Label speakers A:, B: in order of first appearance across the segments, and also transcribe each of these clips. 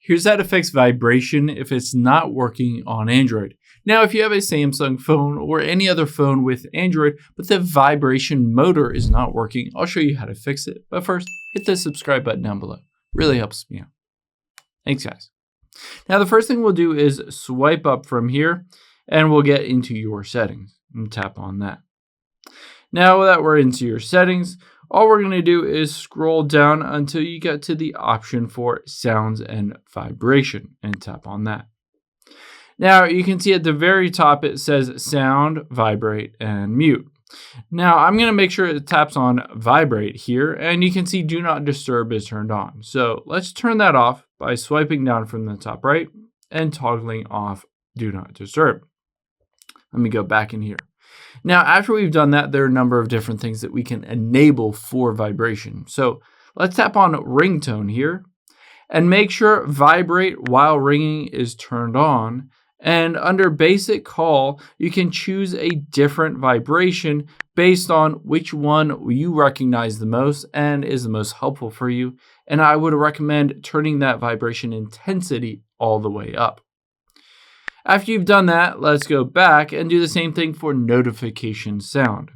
A: Here's how to fix vibration if it's not working on Android. Now, if you have a Samsung phone or any other phone with Android, but the vibration motor is not working, I'll show you how to fix it. But first, hit the subscribe button down below. Really helps me out. Thanks, guys. Now, the first thing we'll do is swipe up from here, and we'll get into your settings and tap on that. Now that we're into your settings, all we're going to do is scroll down until you get to the option for sounds and vibration and tap on that. Now you can see at the very top it says sound, vibrate, and mute. Now I'm going to make sure it taps on vibrate here, and you can see do not disturb is turned on. So let's turn that off by swiping down from the top right and toggling off do not disturb. Let me go back in here. Now, after we've done that, there are a number of different things that we can enable for vibration. So let's tap on ringtone here and make sure vibrate while ringing is turned on. And under basic call, you can choose a different vibration based on which one you recognize the most and is the most helpful for you. And I would recommend turning that vibration intensity all the way up. After you've done that, let's go back and do the same thing for notification sound.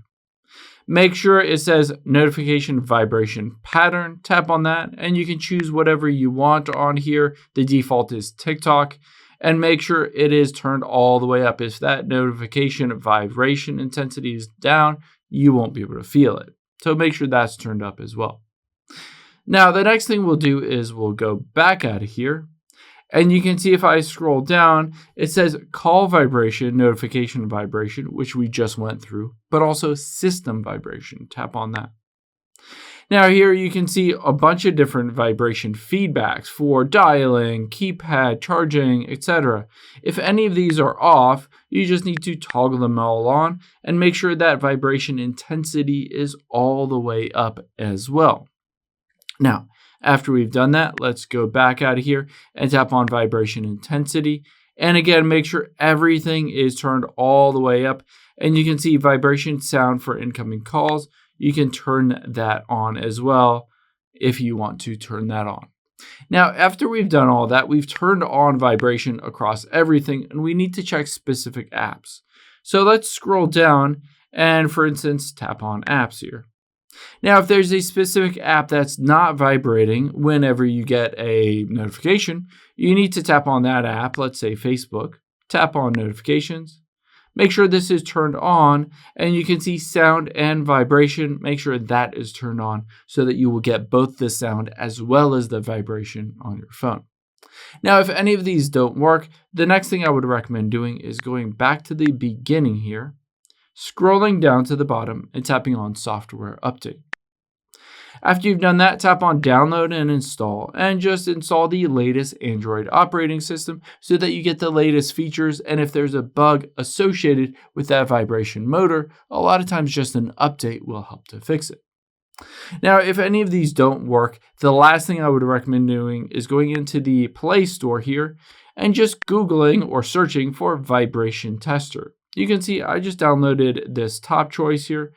A: Make sure it says notification vibration pattern. Tap on that and you can choose whatever you want on here. The default is TikTok, and make sure it is turned all the way up. If that notification vibration intensity is down, you won't be able to feel it. So make sure that's turned up as well. Now, the next thing we'll do is we'll go back out of here. And you can see if I scroll down, it says call vibration, notification vibration, which we just went through, but also system vibration. Tap on that. Now here you can see a bunch of different vibration feedbacks for dialing, keypad, charging, etc. If any of these are off, you just need to toggle them all on and make sure that vibration intensity is all the way up as well. Now, after we've done that, let's go back out of here and tap on vibration intensity. And again, make sure everything is turned all the way up. And you can see vibration sound for incoming calls. You can turn that on as well if you want to turn that on. Now, after we've done all that, we've turned on vibration across everything, and we need to check specific apps. So let's scroll down and, for instance, tap on apps here. Now, if there's a specific app that's not vibrating whenever you get a notification, you need to tap on that app, let's say Facebook, tap on notifications, make sure this is turned on, and you can see sound and vibration. Make sure that is turned on so that you will get both the sound as well as the vibration on your phone. Now, if any of these don't work, the next thing I would recommend doing is going back to the beginning here, scrolling down to the bottom and tapping on software update. After you've done that, tap on download and install, and just install the latest Android operating system so that you get the latest features. And if there's a bug associated with that vibration motor, a lot of times just an update will help to fix it. Now, if any of these don't work, the last thing I would recommend doing is going into the Play Store here and just Googling or searching for vibration tester. You can see I just downloaded this top choice here.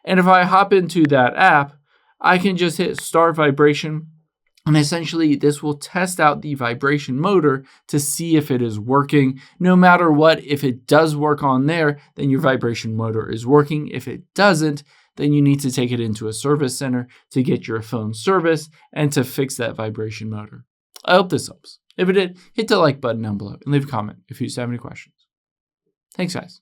A: And if I hop into that app, I can just hit start vibration. And essentially, this will test out the vibration motor to see if it is working. No matter what, if it does work on there, then your vibration motor is working. If it doesn't, then you need to take it into a service center to get your phone serviced and to fix that vibration motor. I hope this helps. If it did, hit the like button down below and leave a comment if you have any questions. Thanks, guys.